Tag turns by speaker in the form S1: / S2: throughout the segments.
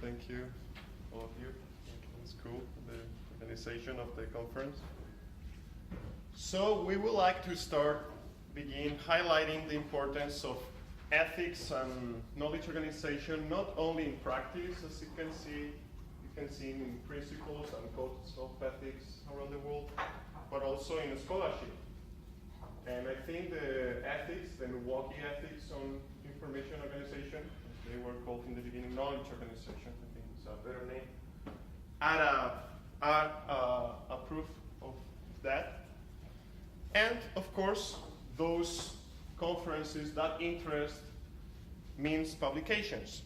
S1: Thank you, all of you. It's cool, the organization of the conference. So we would like to begin highlighting the importance of ethics and knowledge organization, not only in practice, as you can see in principles and codes of ethics around the world, but also in scholarship. And I think the ethics, the Milwaukee ethics on information organization, they were called in the beginning knowledge organization, I think it's a better name, are a proof of that. And of course, those conferences, that interest means publications.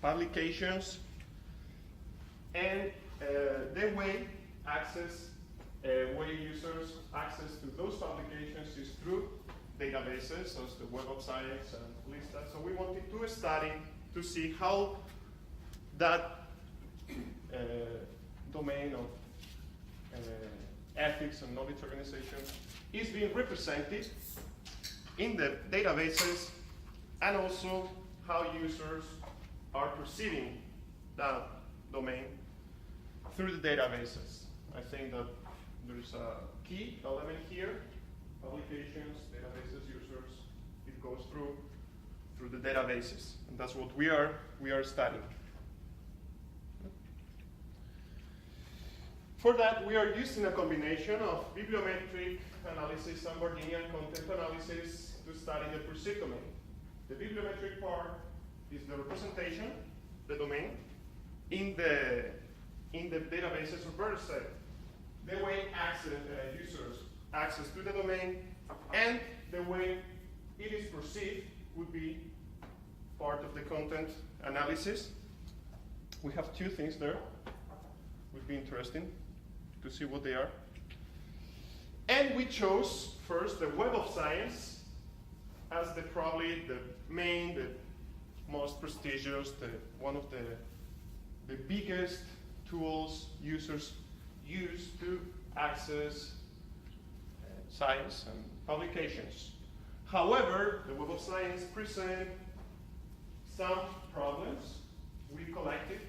S1: Publications and the way users access to those publications is through databases, such as the Web of Science and LISTA. So we wanted to study to see how that domain of ethics and knowledge organization is being represented in the databases, and also how users are perceiving that domain through the databases. I think that there's a key element here: publications, databases, users. It goes through the databases, and that's what we are studying. For that, we are using a combination of bibliometric analysis and Bordinian content analysis to study the perceived domain. The bibliometric part is the representation, the domain, in the databases, or better said, the way users access to the domain, and the way it is perceived would be part of the content analysis. We have two things there. Would be interesting to see what they are. And we chose first the Web of Science as probably the main, the most prestigious, one of the biggest tools users use to access science and publications. However, the Web of Science presents some problems. We collected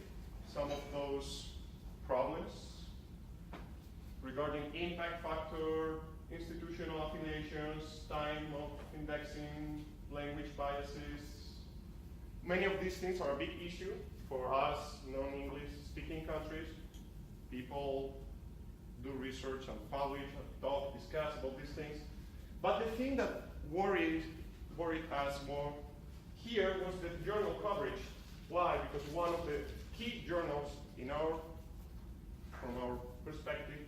S1: some of those problems regarding impact factor, institutional affiliations, time of indexing, language biases. Many of these things are a big issue for us non-English speaking countries. People do research and publish and talk, discuss about these things. But the thing that worried us more here was the journal coverage. Why? Because one of the key journals from our perspective,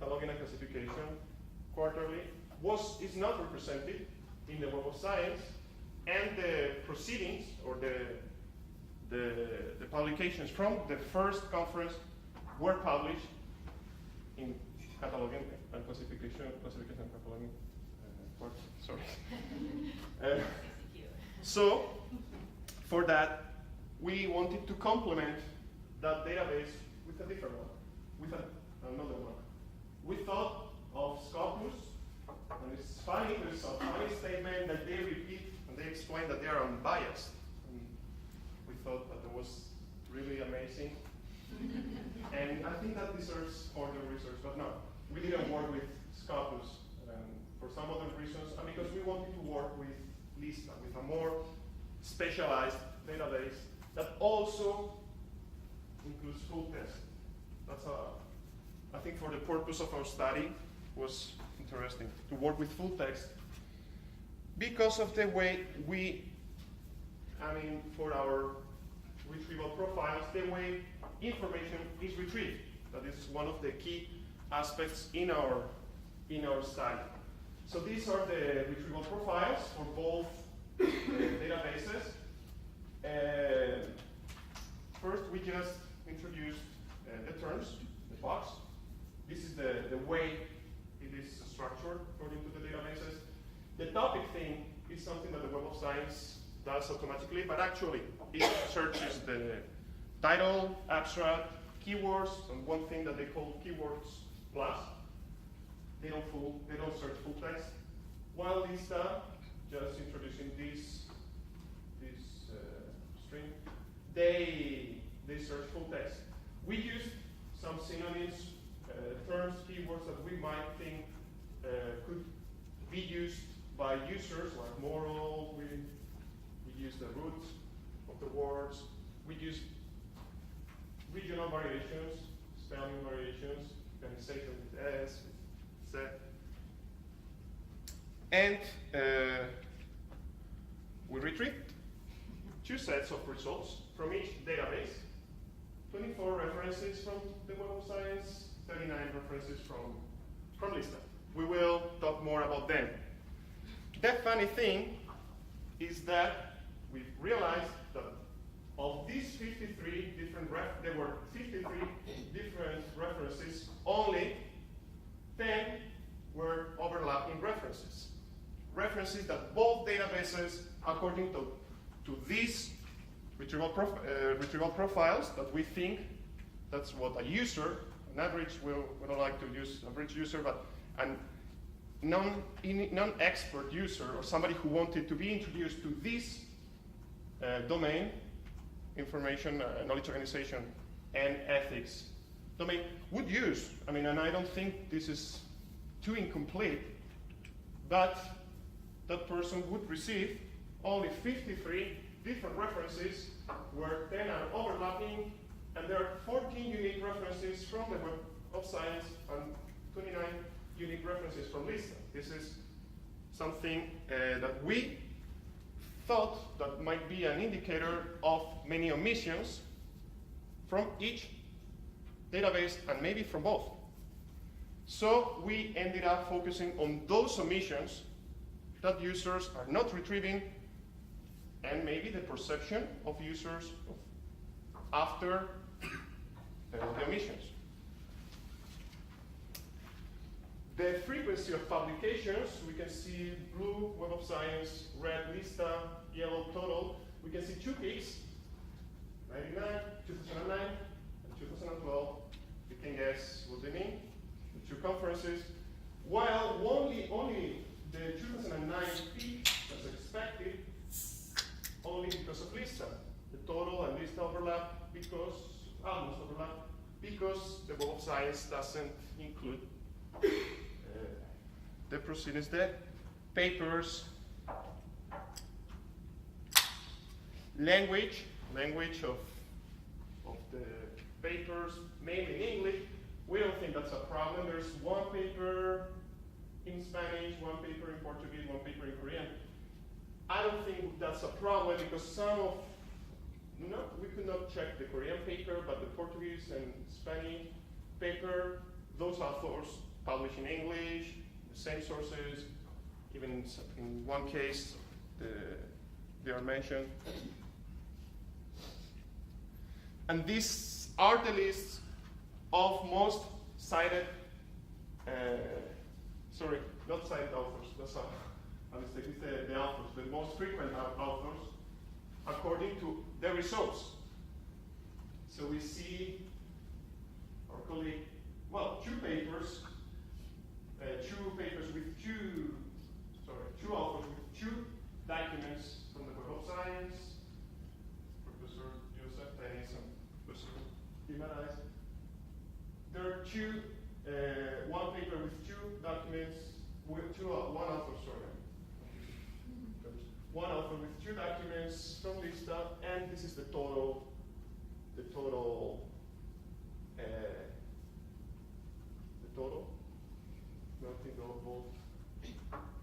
S1: cataloging and classification, quarterly, is not represented in the Web of Science, and the proceedings or the publications from the first conference were published in cataloging and classification and cataloging. So, for that, we wanted to complement that database with a different one, with another one. We thought of Scopus, and it's funny, there's a funny statement that they repeat, and they explain that they are unbiased. And we thought that it was really amazing. And I think that deserves further research, but no, we didn't work with Scopus for some other reasons, and because we wanted to work with LISTA, with a more specialized database that also includes full text. That's I think for the purpose of our study was interesting to work with full text because of the way for our retrieval profiles, the way information is retrieved. That is one of the key aspects in our study. So these are the retrieval profiles for both databases. First, we just introduced the terms, the box. This is the way it is structured according to the databases. The topic thing is something that the Web of Science does automatically, but actually it searches the title, abstract, keywords, and one thing that they call keywords plus. They don't search full text. While LISTA just introducing this string they search full text. We use some synonyms, terms, keywords that we might think could be used by users, like moral. We use the roots of the words. We use regional variations, spelling variations, organization with S, with Z. And we retrieve 2 sets of results from each database, 24 references from the Web of Science, 39 references from LISTA. We will talk more about them. The funny thing is that we realized that of these 53 different there were 53 different references, only 10 were overlapping references. References that both databases, according to these retrieval profiles, that we think that's what a user, an average, we don't like to use average user, but a non-expert user or somebody who wanted to be introduced to this domain, information, knowledge organization, and ethics domain, would use. I mean, and I don't think this is too incomplete, but that person would receive only 53 different references, where 10 are overlapping, and there are 14 unique references from the Web of Science and 29 unique references from LISTA. This is something that we thought that might be an indicator of many omissions from each database and maybe from both. So we ended up focusing on those omissions that users are not retrieving, and maybe the perception of users after the omissions. The frequency of publications, we can see blue, Web of Science, red, LISTA, yellow, total. We can see 2 peaks, 99, 2009, and 2012. You can guess what they mean, the 2 conferences. While only the 2009 peak was expected, only because of LISTA. The total and LISTA overlap because, almost overlap, because the Web of Science doesn't include the proceedings there. Papers, language of the papers, mainly in English. We don't think that's a problem. There's 1 paper in Spanish, 1 paper in Portuguese, 1 paper in Korean. I don't think that's a problem because we could not check the Korean paper, but the Portuguese and Spanish paper, those authors publish in English, the same sources, even in 1 case, they are mentioned. And these are the lists of most cited, not cited authors, that's a mistake, it's the authors, the most frequent authors, according to the results. So we see our colleague, 2 papers, 2 papers with 2 authors with 2 documents from the Web of Science, Professor Joseph Dennis and Professor Guimaraes. There are 1 paper with 2 documents, with 1 author, 1 author with 2 documents from LISTA, and this is the total, nothing global.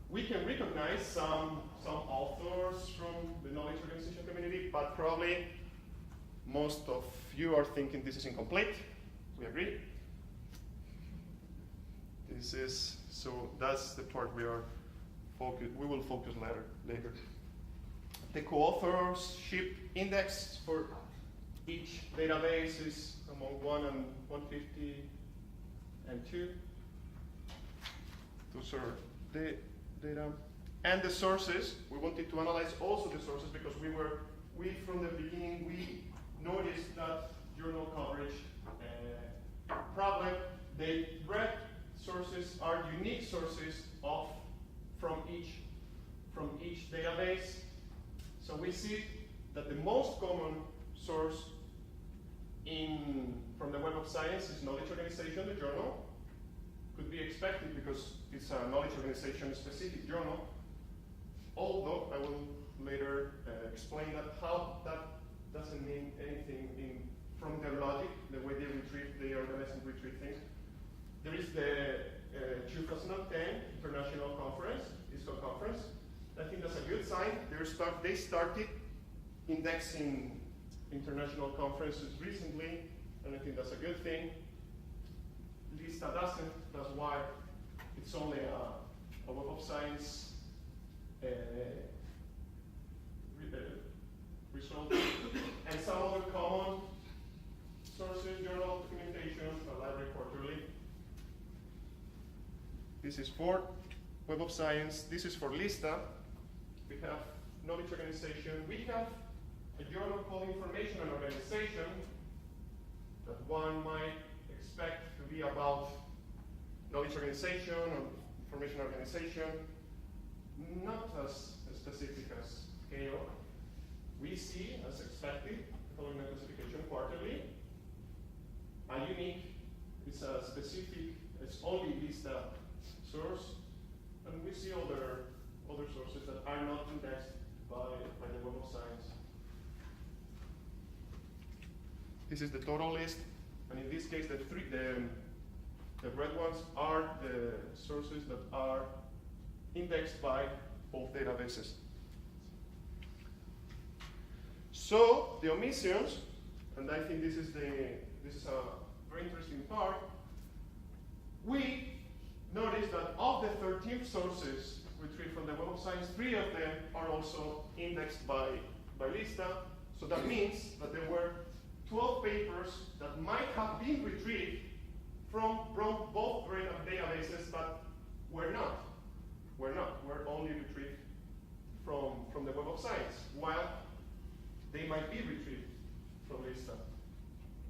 S1: We can recognize some authors from the knowledge organization community, but probably most of you are thinking this is incomplete. We agree? That's the part we will focus later. The co-authorship index for each database is among 1 and 150 and 2. Those are the data. And the sources, we wanted to analyze also the sources because from the beginning, we noticed that journal coverage problem. The red sources are unique sources from each database. So we see that the most common source from the Web of Science is Knowledge Organization, the journal. Could be expected because it's a knowledge organization specific journal. Although I will later explain that how that doesn't mean anything from their logic, the way they organize and retrieve things. There is the 2010 International Conference, ISCO conference. I think that's a good sign. They started indexing international conferences recently, and I think that's a good thing. LISTA doesn't, that's why it's only a Web of Science result. And some other common sources, journal documentation, a library quarterly. This is for Web of Science. This is for LISTA. We have knowledge organization. We have a journal called Information and Organization that one might expect to be about knowledge organization or information organization, not as specific as KO. We see, as expected, following the classification quarterly, a unique, it's a specific, it's only LISTA source, and we see other sources that are not indexed by the Web of Science. This is the total list, and in this case, the red ones are the sources that are indexed by both databases. So the omissions, and I think this is a very interesting part. We notice that of the 13 sources retrieved from the Web of Science, 3 of them are also indexed by LISTA. So that means that there were 12 papers that might have been retrieved from both databases, but were not. Were only retrieved from the Web of Science, while they might be retrieved from LISTA.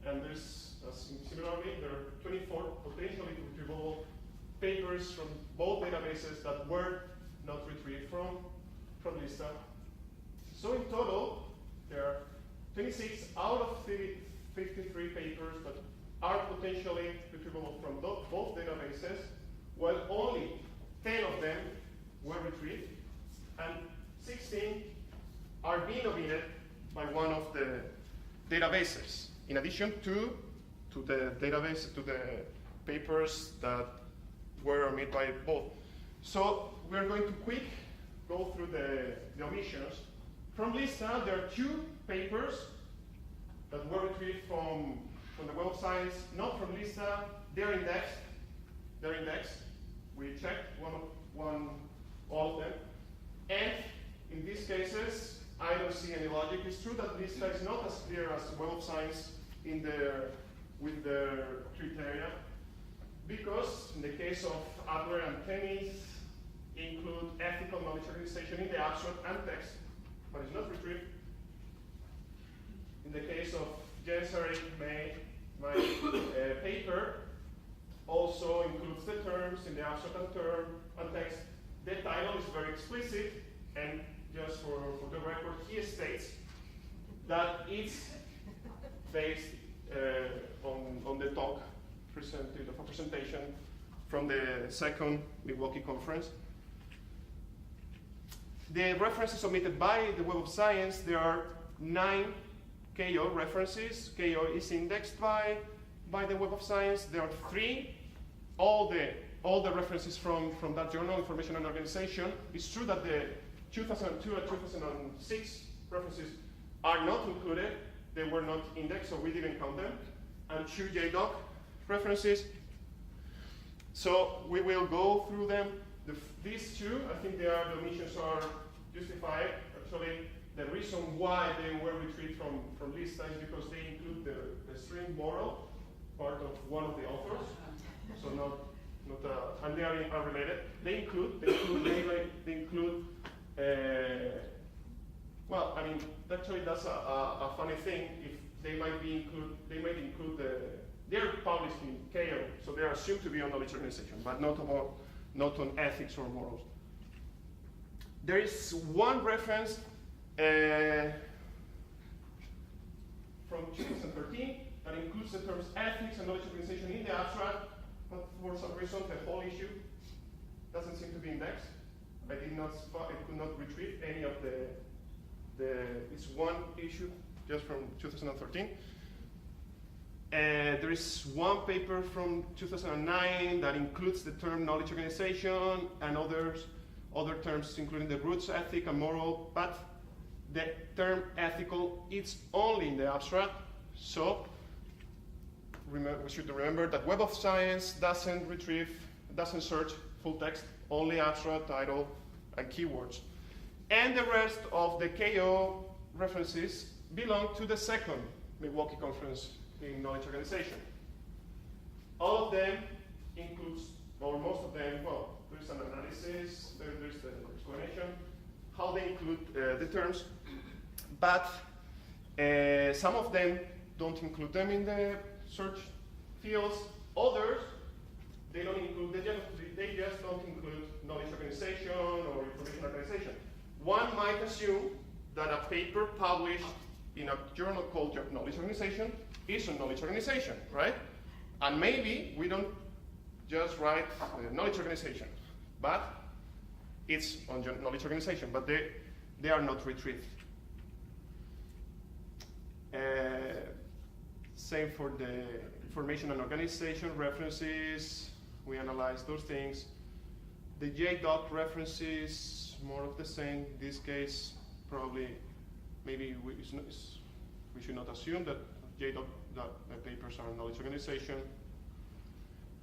S1: And there's, similarly, there are 24 potentially retrievable papers from both databases that were not retrieved from LISTA. So in total, there are 26 out of 53 papers that are potentially retrievable from both databases, while only 10 of them were retrieved, and 16 are being omitted by one of the databases, in addition to the papers that were omitted by both. So we're going to go through the omissions. From LISTA, there are 2 papers that were retrieved from the Web of Science, not from LISTA. They're indexed. We checked all of them. And in these cases, I don't see any logic. It's true that LISTA is not as clear as the Web of Science with their criteria, because in the case of Adler and Tennis, include ethical knowledge organization in the abstract and text, but it's not retrieved. In the case of Jensari, my paper also includes the terms in the abstract and text. The title is very explicit, and just for the record, he states that it's based on the talk presentation from the second Milwaukee conference. The references submitted by the Web of Science, there are 9 KO references. KO is indexed by the Web of Science. There are 3. All the references from that journal, Information and Organization. It's true that the 2002 and 2006 references are not included. They were not indexed, so we didn't count them. And 2 JDoc references. So we will go through them. These 2, I think the omissions are justified. Actually, the reason why they were retrieved from LISTA is because they include the string moral, part of one of the authors. So and they are related. They include well, I mean, actually that's a funny thing. If they might include they're published in KO, so they are assumed to be on knowledge organization, but not on ethics or morals. There is one reference from 2013 that includes the terms ethics and knowledge organization in the abstract, but for some reason the whole issue doesn't seem to be indexed. I could not retrieve any of it's one issue just from 2013. There is one paper from 2009 that includes the term knowledge organization and other terms, including the roots, ethic, and moral, but the term ethical is only in the abstract. So we should remember that Web of Science doesn't search full text, only abstract, title, and keywords. And the rest of the KO references belong to the second Milwaukee conference in knowledge organization. All of them includes, or most of them, well, there's an analysis, there's the explanation, how they include the terms, but some of them don't include them in the search fields. Others, they don't include, they just don't include knowledge organization or information organization. One might assume that a paper published in a journal called Knowledge Organization is a knowledge organization, right? And maybe we don't just write knowledge organization, but it's on knowledge organization, but they are not retrieved. Same for the information and organization references. We analyze those things. The JDoc references, more of the same. In this case, probably, maybe we should not assume that JDoc papers are knowledge organization.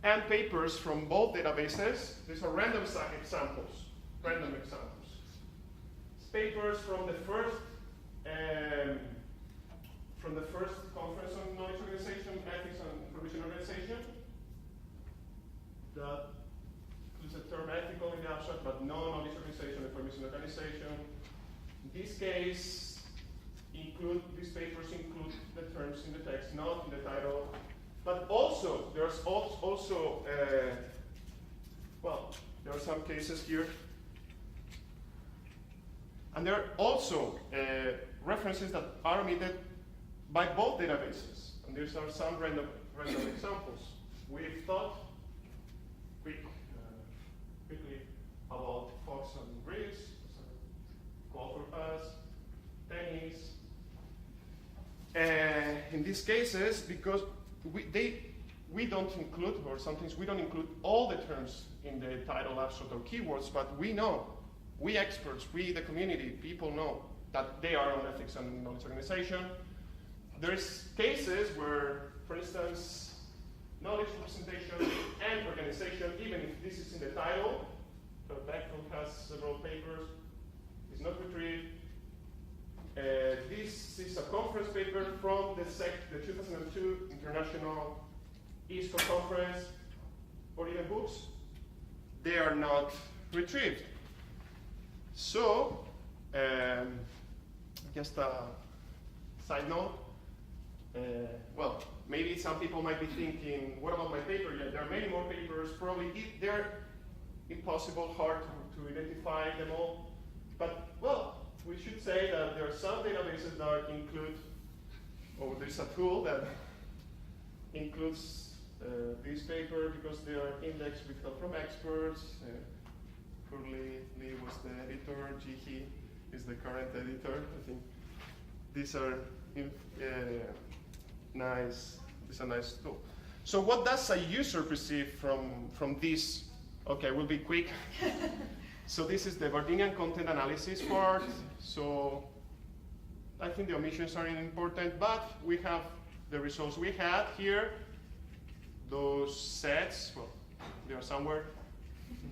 S1: And papers from both databases. These are random examples. Papers from the first conference on knowledge organization, ethics and information organization. That includes the term ethical in the abstract, but no knowledge organization, information organization. In this case, these papers include the terms in the text, not in the title. But also, there's also there are some cases here. And there are also references that are omitted by both databases. And these are some random examples. We've thought quickly about Fox and Reeves, call for us, techniques. In these cases, because we don't include, or sometimes we don't include all the terms in the title, abstract, or keywords, but we know, we experts, we the community, people know that they are on ethics and knowledge organization. There's cases where, for instance, knowledge representation and organization, even if this is in the title, so Bechtel has several papers, is not retrieved. This is a conference paper from the 2002 International ISCO Conference, or even books. They are not retrieved. So, just a side note. Well, maybe some people might be thinking, what about my paper? Yeah, there are many more papers. Probably they're impossible, hard to identify them all. But, well, we should say that there are some databases that include, or there's a tool that includes this paper because they are indexed with help from experts. Curly Lee was the editor, Jihi is the current editor. I think these are nice. It's a nice tool. So what does a user perceive from this? Okay, we'll be quick. So this is the Vardinian content analysis part. So I think the omissions are important, but we have the results we had here. Those sets, well, they are somewhere.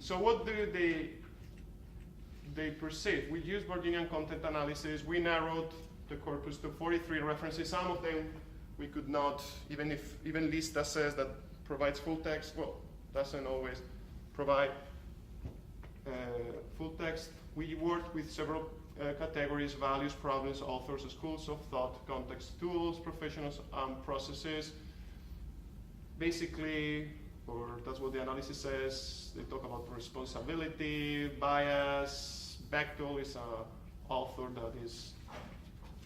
S1: So what do they perceive? We used Vardinian content analysis. We narrowed the corpus to 43 references. Some of them we could not, even LISTA says that provides full text, well, doesn't always provide full text. We worked with several categories: values, problems, authors, schools of thought, context, tools, professionals, processes. Basically, or that's what the analysis says, they talk about responsibility, bias. Bechtel is an author that is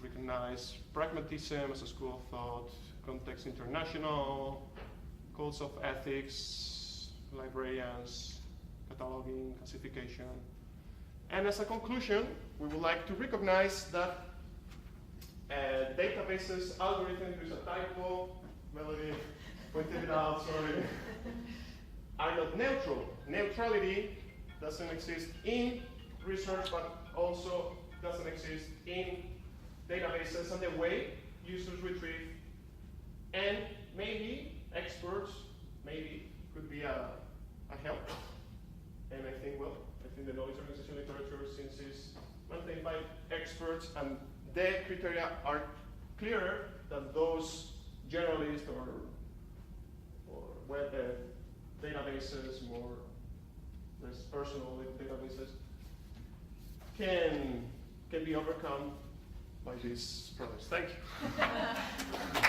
S1: recognize pragmatism as a school of thought, context international, codes of ethics, librarians, cataloging, classification. And as a conclusion, we would like to recognize that databases, algorithms, there's a typo, Melody pointed it out, sorry, are not neutral. Neutrality doesn't exist in research, but also doesn't exist in databases and the way users retrieve. And maybe experts, maybe, could be a help. And I think the knowledge organization literature, since it's maintained by experts and the criteria are clearer than those generalist or web databases, more less personal databases, can be overcome by these products. Thank you.